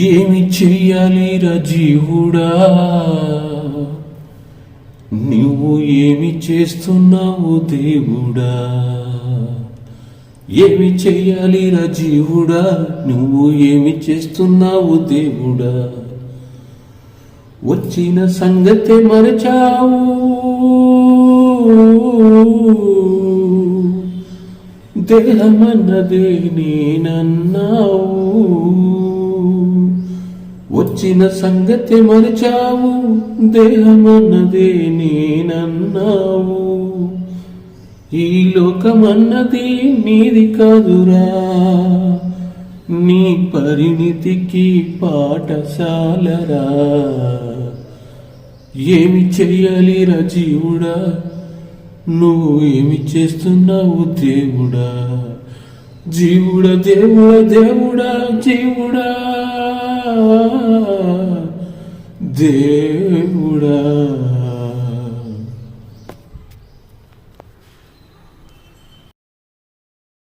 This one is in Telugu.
ఏమి చెయ్యాలిరా జీవుడా, నువ్వు ఏమి చేస్తున్నావు దేవుడా? ఏమి చెయ్యాలిరా జీవుడా, నువ్వు ఏమి చేస్తున్నావు దేవుడా? వచ్చిన సంగతే మరచావు, దేహమన్నదే నేనన్నావు. వచ్చిన సంగతి మరిచావు, దేహమన్నదే నేనన్నావు. ఈ లోకమన్నది నీది కాదురా, నీ పరిణితికి పాఠశాలరా. ఏమి చెయ్యాలిరా జీవుడా, నువ్వు ఏమి చేస్తున్నావు దేవుడా? జీవుడా దేవుడా దేవుడా జీవుడా దేవుడా.